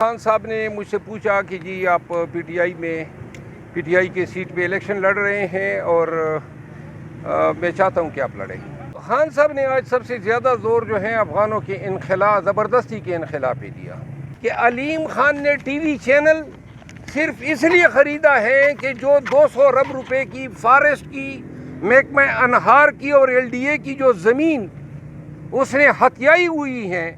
خان صاحب نے مجھ سے پوچھا کہ جی آپ پی ٹی آئی کے سیٹ پہ الیکشن لڑ رہے ہیں اور میں چاہتا ہوں کہ آپ لڑیں۔ خان صاحب نے آج سب سے زیادہ زور جو ہے افغانوں کے انخلا، زبردستی کے انخلا پہ دیا کہ علیم خان نے ٹی وی چینل صرف اس لیے خریدا ہے کہ جو 200 ارب روپے کی فارسٹ کی، محکمہ انہار کی اور ایل ڈی اے کی جو زمین اس نے ہتھیائی ہوئی ہے،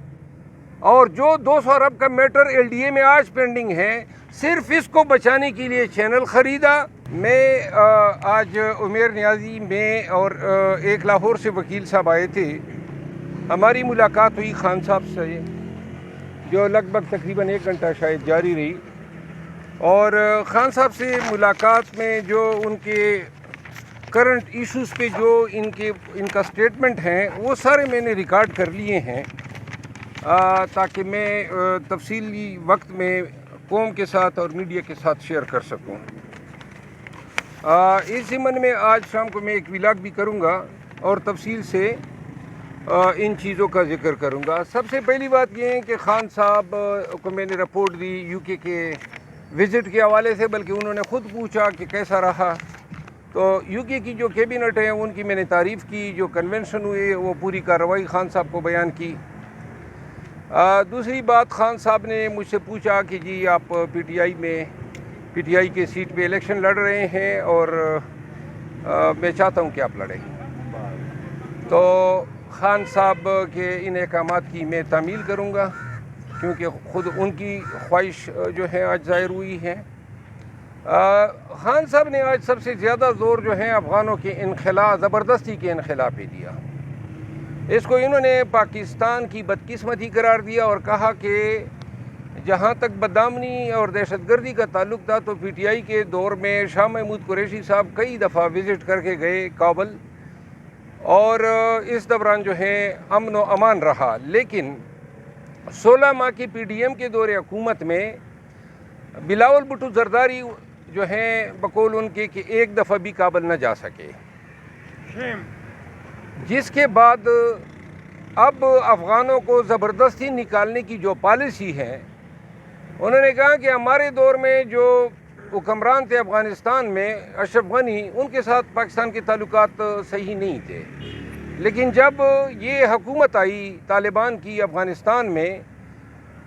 اور جو 200 ارب کا میٹر ایل ڈی اے میں آج پینڈنگ ہے، صرف اس کو بچانے کے لیے چینل خریدا۔ میں آج عمیر نیازی میں اور ایک لاہور سے وکیل صاحب آئے تھے، ہماری ملاقات ہوئی خان صاحب سے جو لگ بھگ تقریباً 1 گھنٹہ شاید جاری رہی، اور خان صاحب سے ملاقات میں جو ان کے کرنٹ ایشوز پہ جو ان کا سٹیٹمنٹ ہیں وہ سارے میں نے ریکارڈ کر لیے ہیں تاکہ میں تفصیلی وقت میں قوم کے ساتھ اور میڈیا کے ساتھ شیئر کر سکوں۔ اس ضمن میں آج شام کو میں ایک ولاگ بھی کروں گا اور تفصیل سے ان چیزوں کا ذکر کروں گا۔ سب سے پہلی بات یہ ہے کہ خان صاحب کو میں نے رپورٹ دی یو کے وزٹ کے حوالے سے، بلکہ انہوں نے خود پوچھا کہ کیسا رہا، تو یو کی جو کیبنٹ ہے ان کی میں نے تعریف کی، جو کنونشن ہوئے وہ پوری کارروائی خان صاحب کو بیان کی۔ دوسری بات، خان صاحب نے مجھ سے پوچھا کہ جی آپ پی ٹی آئی کے سیٹ پہ الیکشن لڑ رہے ہیں اور میں چاہتا ہوں کہ آپ لڑیں۔ تو خان صاحب کے ان احکامات کی میں تعمیل کروں گا کیونکہ خود ان کی خواہش جو ہے آج ظاہر ہوئی ہے۔ خان صاحب نے آج سب سے زیادہ زور جو ہے افغانوں کے انخلا، زبردستی کے انخلا پہ دیا۔ اس کو انہوں نے پاکستان کی بدقسمتی قرار دیا اور کہا کہ جہاں تک بدامنی اور دہشت گردی کا تعلق تھا تو پی ٹی آئی کے دور میں شاہ محمود قریشی صاحب کئی دفعہ وزٹ کر کے گئے کابل، اور اس دوران جو ہے امن و امان رہا، لیکن 16 ماہ کی پی ڈی ایم کے دور حکومت میں بلاول بھٹو زرداری جو ہیں بقول ان کے کہ ایک دفعہ بھی کابل نہ جا سکے، جس کے بعد اب افغانوں کو زبردستی نکالنے کی جو پالیسی ہے، انہوں نے کہا کہ ہمارے دور میں جو حکمران تھے افغانستان میں، اشرف غنی، ان کے ساتھ پاکستان کے تعلقات صحیح نہیں تھے، لیکن جب یہ حکومت آئی طالبان کی افغانستان میں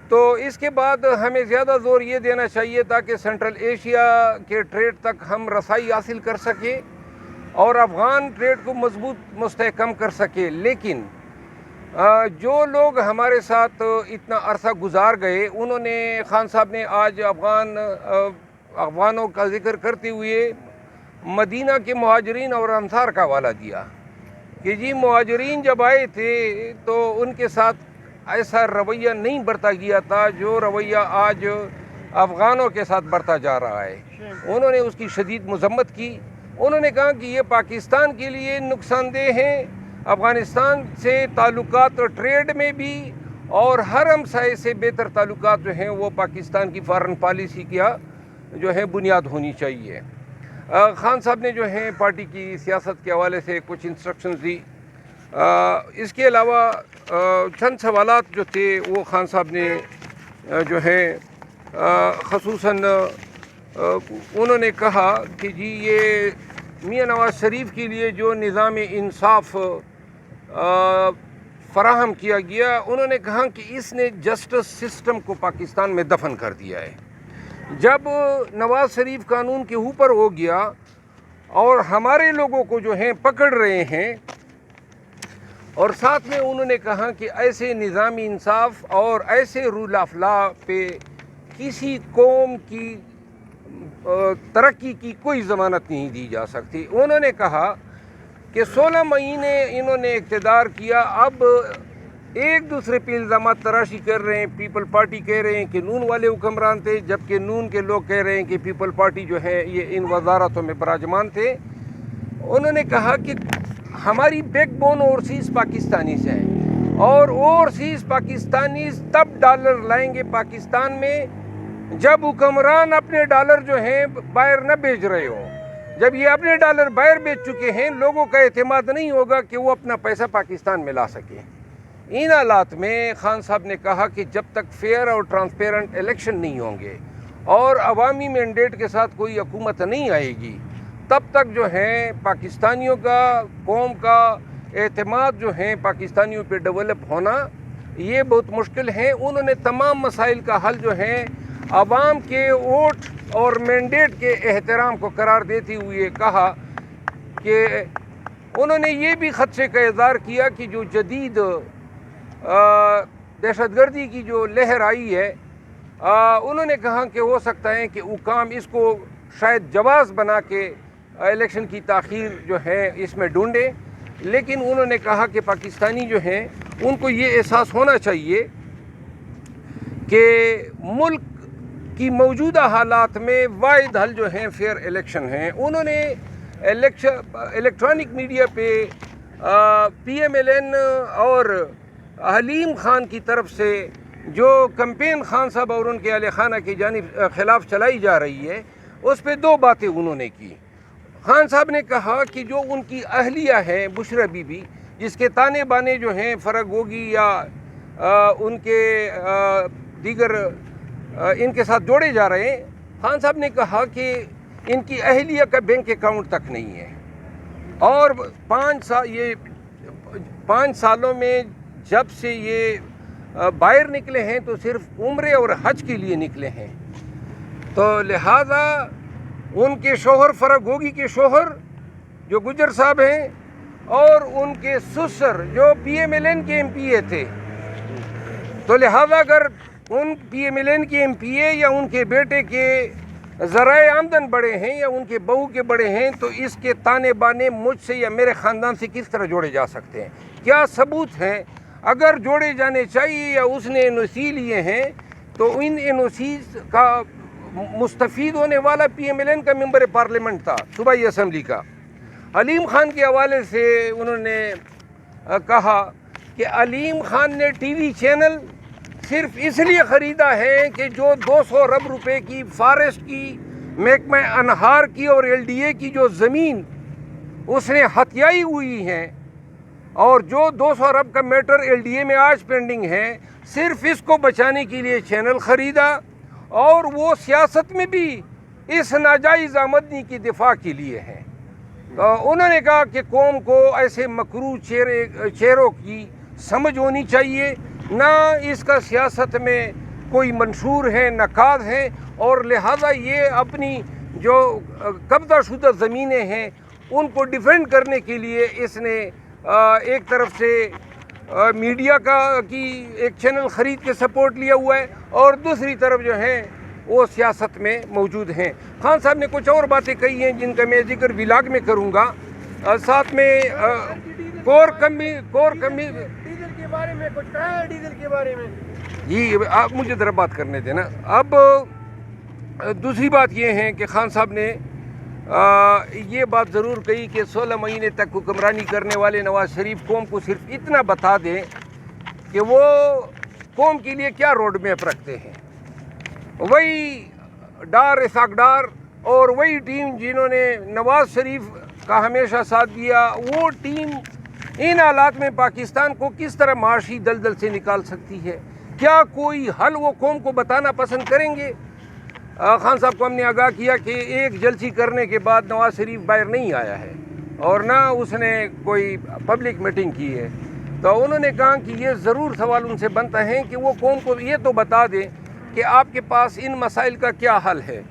تو اس کے بعد ہمیں زیادہ زور یہ دینا چاہیے تاکہ سینٹرل ایشیا کے ٹریڈ تک ہم رسائی حاصل کر سکیں اور افغان ٹریڈ کو مضبوط مستحکم کر سکے۔ لیکن جو لوگ ہمارے ساتھ اتنا عرصہ گزار گئے، انہوں نے، خان صاحب نے آج افغانوں کا ذکر کرتے ہوئے مدینہ کے مہاجرین اور انصار کا حوالہ دیا کہ جی مہاجرین جب آئے تھے تو ان کے ساتھ ایسا رویہ نہیں برتا گیا تھا جو رویہ آج افغانوں کے ساتھ برتا جا رہا ہے۔ انہوں نے اس کی شدید مذمت کی۔ انہوں نے کہا کہ یہ پاکستان کے لیے نقصان دہ ہیں، افغانستان سے تعلقات ٹریڈ میں بھی اور ہر ہمسائے سے بہتر تعلقات جو ہیں وہ پاکستان کی فارن پالیسی کیا جو ہے بنیاد ہونی چاہیے۔ خان صاحب نے جو ہے پارٹی کی سیاست کے حوالے سے کچھ انسٹرکشنز دی۔ اس کے علاوہ چند سوالات جو تھے وہ خان صاحب نے جو ہے خصوصاً انہوں نے کہا کہ جی یہ میاں نواز شریف کے لیے جو نظام انصاف فراہم کیا گیا، انہوں نے کہا کہ اس نے جسٹس سسٹم کو پاکستان میں دفن کر دیا ہے۔ جب نواز شریف قانون کے اوپر ہو گیا اور ہمارے لوگوں کو جو ہیں پکڑ رہے ہیں، اور ساتھ میں انہوں نے کہا کہ ایسے نظامی انصاف اور ایسے رول آف لا پہ کسی قوم کی ترقی کی کوئی ضمانت نہیں دی جا سکتی۔ انہوں نے کہا کہ 16 مہینے انہوں نے اقتدار کیا، اب ایک دوسرے پہ الزامات تراشی کر رہے ہیں۔ پیپل پارٹی کہہ رہے ہیں کہ نون والے حکمران تھے، جبکہ نون کے لوگ کہہ رہے ہیں کہ پیپل پارٹی جو ہے یہ ان وزارتوں میں براجمان تھے۔ انہوں نے کہا کہ ہماری بیک بون اوورسیز پاکستانیز ہیں، اور اوورسیز پاکستانیز تب ڈالر لائیں گے پاکستان میں جب حکمران اپنے ڈالر جو ہیں باہر نہ بھیج رہے ہوں۔ جب یہ اپنے ڈالر باہر بیچ چکے ہیں، لوگوں کا اعتماد نہیں ہوگا کہ وہ اپنا پیسہ پاکستان میں لا سکیں۔ ان حالات میں خان صاحب نے کہا کہ جب تک فیئر اور ٹرانسپیرنٹ الیکشن نہیں ہوں گے اور عوامی مینڈیٹ کے ساتھ کوئی حکومت نہیں آئے گی تب تک جو ہے پاکستانیوں کا قوم کا اعتماد جو ہیں پاکستانیوں پہ ڈیولپ ہونا یہ بہت مشکل ہے۔ انہوں نے تمام مسائل کا حل جو ہے عوام کے ووٹ اور مینڈیٹ کے احترام کو قرار دیتے ہوئے کہا کہ انہوں نے یہ بھی خدشے کا اظہار کیا کہ جو جدید دہشت گردی کی جو لہر آئی ہے انہوں نے کہا کہ ہو سکتا ہے کہ حکام اس کو شاید جواز بنا کے الیکشن کی تاخیر جو ہے اس میں ڈھونڈے، لیکن انہوں نے کہا کہ پاکستانی جو ہیں ان کو یہ احساس ہونا چاہیے کہ ملک کی موجودہ حالات میں واحد حل جو ہیں فیئر الیکشن ہیں۔ انہوں نے الیکٹرانک میڈیا پہ پی ایم ایل این اور حلیم خان کی طرف سے جو کمپین خان صاحب اور ان کے اہل خانہ کی جانب خلاف چلائی جا رہی ہے اس پہ دو باتیں انہوں نے کی۔ خان صاحب نے کہا کہ جو ان کی اہلیہ ہے بشرا بی بی جس کے تانے بانے جو ہیں فرق ہوگی یا ان کے دیگر ان کے ساتھ جوڑے جا رہے ہیں، خان صاحب نے کہا کہ ان کی اہلیہ کا بینک اکاؤنٹ تک نہیں ہے اور 5 سالوں میں جب سے یہ باہر نکلے ہیں تو صرف عمرے اور حج کے لیے نکلے ہیں، تو لہذا ان کے شوہر فرق ہوگی کے شوہر جو گجر صاحب ہیں اور ان کے سسر جو پی ایم ایل این کے ایم پی اے تھے، تو لہذا اگر ان پی ایم ایل این کے ایم پی اے یا ان کے بیٹے کے ذرائع آمدن بڑے ہیں یا ان کے بہو کے بڑے ہیں تو اس کے تانے بانے مجھ سے یا میرے خاندان سے کس طرح جوڑے جا سکتے ہیں؟ کیا ثبوت ہیں؟ اگر جوڑے جانے چاہیے یا اس نے این او سی لیے ہیں تو ان این او سی کا مستفید ہونے والا پی ایم ایل این کا ممبر پارلیمنٹ تھا صوبائی اسمبلی کا۔ حلیم خان کے حوالے سے انہوں نے کہا کہ حلیم خان نے ٹی وی چینل صرف اس لیے خریدا ہے کہ جو 200 ارب روپے کی فارسٹ کی محکمہ انہار کی اور ایل ڈی اے کی جو زمین اس نے ہتھیائی ہوئی ہیں اور جو 200 ارب کا میٹر ایل ڈی اے میں آج پینڈنگ ہے صرف اس کو بچانے کے لیے چینل خریدا اور وہ سیاست میں بھی اس ناجائز آمدنی کی دفاع کے لیے ہے۔ انہوں نے کہا کہ قوم کو ایسے مکروہ چہروں کی سمجھ ہونی چاہیے، نہ اس کا سیاست میں کوئی منشور ہے نہ کاد ہے، اور لہذا یہ اپنی جو قبضہ شدہ زمینیں ہیں ان کو ڈیفینڈ کرنے کے لیے اس نے ایک طرف سے میڈیا کی ایک چینل خرید کے سپورٹ لیا ہوا ہے اور دوسری طرف جو ہے وہ سیاست میں موجود ہیں۔ خان صاحب نے کچھ اور باتیں کہی ہیں جن کا میں ذکر ولاگ میں کروں گا، ساتھ میں ڈیزل کے بارے میں کچھ کہا ہے، ڈیزل کے بارے میں جی آپ مجھے ذرا بات کرنے دینا۔ اب دوسری بات یہ ہے کہ خان صاحب نے یہ بات ضرور کہی کہ 16 مہینے تک حکمرانی کرنے والے نواز شریف قوم کو صرف اتنا بتا دیں کہ وہ قوم کے لیے کیا روڈ میپ رکھتے ہیں، وہی ڈار اسحاق ڈار اور وہی ٹیم جنہوں نے نواز شریف کا ہمیشہ ساتھ دیا، وہ ٹیم ان حالات میں پاکستان کو کس طرح معاشی دلدل سے نکال سکتی ہے؟ کیا کوئی حل وہ قوم کو بتانا پسند کریں گے؟ خان صاحب کو ہم نے آگاہ کیا کہ ایک جلسی کرنے کے بعد نواز شریف باہر نہیں آیا ہے اور نہ اس نے کوئی پبلک میٹنگ کی ہے، تو انہوں نے کہا کہ یہ ضرور سوال ان سے بنتا ہے کہ وہ قوم کو یہ تو بتا دیں کہ آپ کے پاس ان مسائل کا کیا حل ہے۔